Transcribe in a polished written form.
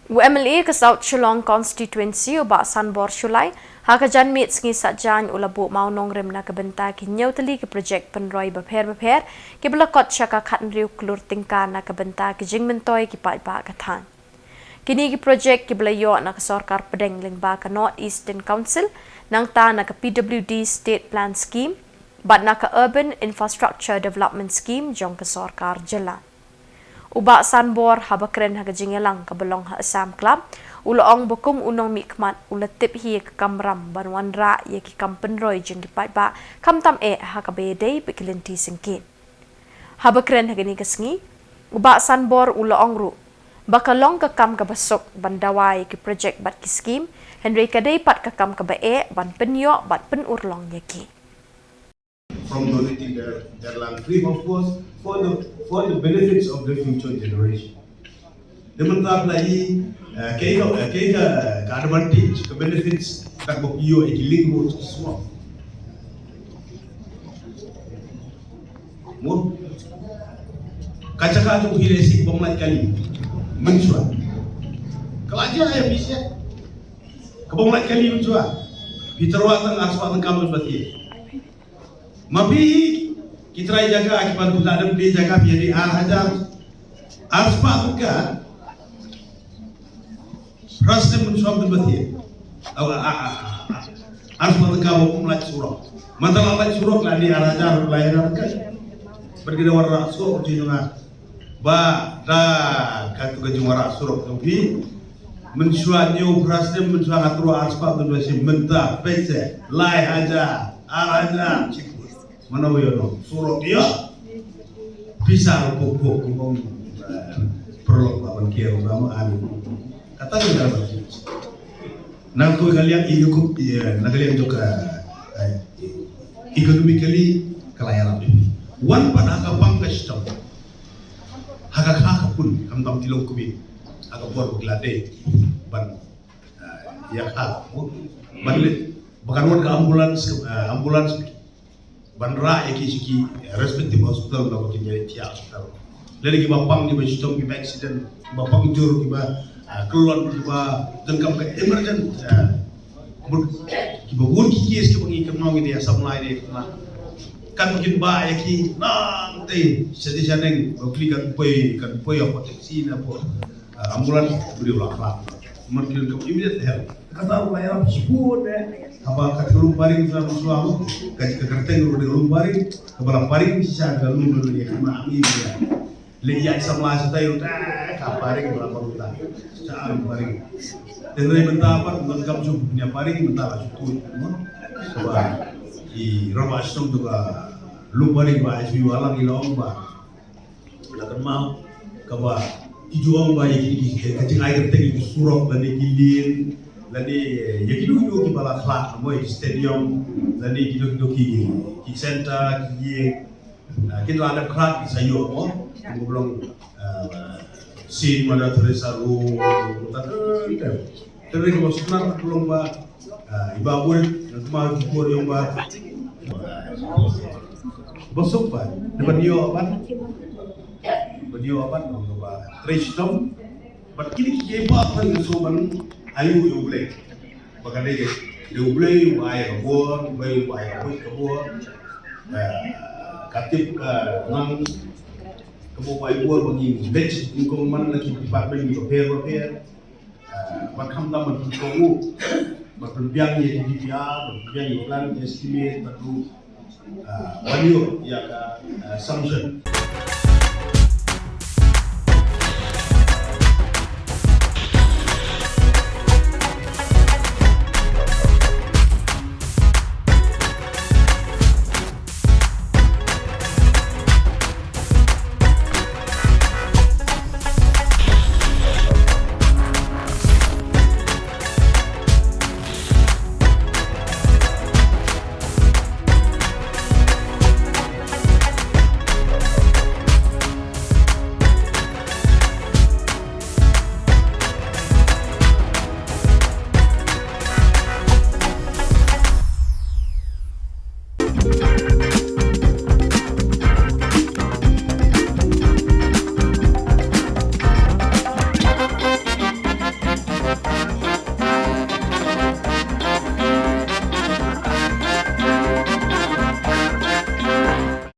UMLA ke South Shillong constituency ubak Sanbor Shulai hakajan mit sengi sajan ulabu mau nongrem na kebenta ki nyautali ke projek penroi beper ki belakot syaka khatnriu klur tingka na kebenta ki jingmentoi ki pai kathan. Kini ki projek ki belayo na ke Sarkar Pedeng lingba ke North Eastern Council nang ta na ke PWD State Plan Scheme bat na ke Urban Infrastructure Development Scheme jong ke Sarkar Jalan. Ubak Sanbor habakren hagajingelang kabelong ha Assam Club uloong bukum unong mikmat ulatip hi ke kamram banwan ra ye ki kampenroi jeng ki ba kamtam hakabedei pikilenti singkin habakren hagani kesngi ubak Sanbor uloong ru bakalong ke kam ka basok bandawai ki project bat ki scheme Henry kadei pat ka kam ka ban penyo bat penurlong ye ki from donating their land free of course for the benefits of the future generation. Dementap lagi kaya advantage ke benefits tak bokio ikiling mo semua. Mo kaca tu hilesi bomlat kali mencuat. Kalau aja ayam bisa kebomlat kali mencuat. Pitrawatan aswatan kamu berarti. Mabi kita jaga akibat bulan dia jaga biari hajar aspa buka rasem mensuap betul aspa buka mau mulai surau mantan mulai surau lah dia hajar lahir kan pergi warna surau di tengah ba dah katu kejumara surau tapi mensuap new rasem mensuap atro aspa betul sih mentah pece lahir hajar hajar mana wono surau dia bisa pokok ngomong perlu bawan kira ulama alim kata dia berarti nang ko kalian hidup ya nang kalian juga economically kelayaran ini wan pada kapang kastam haka pun kam tilong kubi haka bor glade ban ya hak ban bahkan wan ke ambulans bandra eki respective hospital na ko tinya tia hospital lele ki bapang ni bajitong ki accident bapang jor ki ba kelon ki ba dengkam ke emergent ki ba won ki kes ki bangi kamau ni dia samlai ni kan mungkin ba eki nang te sedi saneng bokli kan poi apa taksi na po ambulan beri ulah lah mungkin ke immediate help kata bayar siput apa katulung paring sama suamu kaji kekerteng udah galung paring kebalang paring bisa galung dulu ya kena ami ya lihat sama setai udah kaparing berapa ruta cara paring dan dari mentapa lengkap punya paring mentapa cukup coba di rumah asam juga lu paring ba SB walang ilong ba udah kenal kaba ijuang ba yang kecing air teng surok dan kilin lani yakidu ki bala khlak moy stadium lani kido ki center ki kin la ada khlak ki sayo mo ngoblong sin mada teresa ru ta tere ko sunar tulong ba ibabul nama ki por yung ba bosok ba depan yo apa no ba tristom but kini ki ba kan so ban ayu ublay bagay de ublay ay kabor bay kabor katip ka nang kabo bay bor bagi batch ko man na ki department ni repair makham da man ko mu biang ye DPR biang ye plan estimate batu value ya ka assumption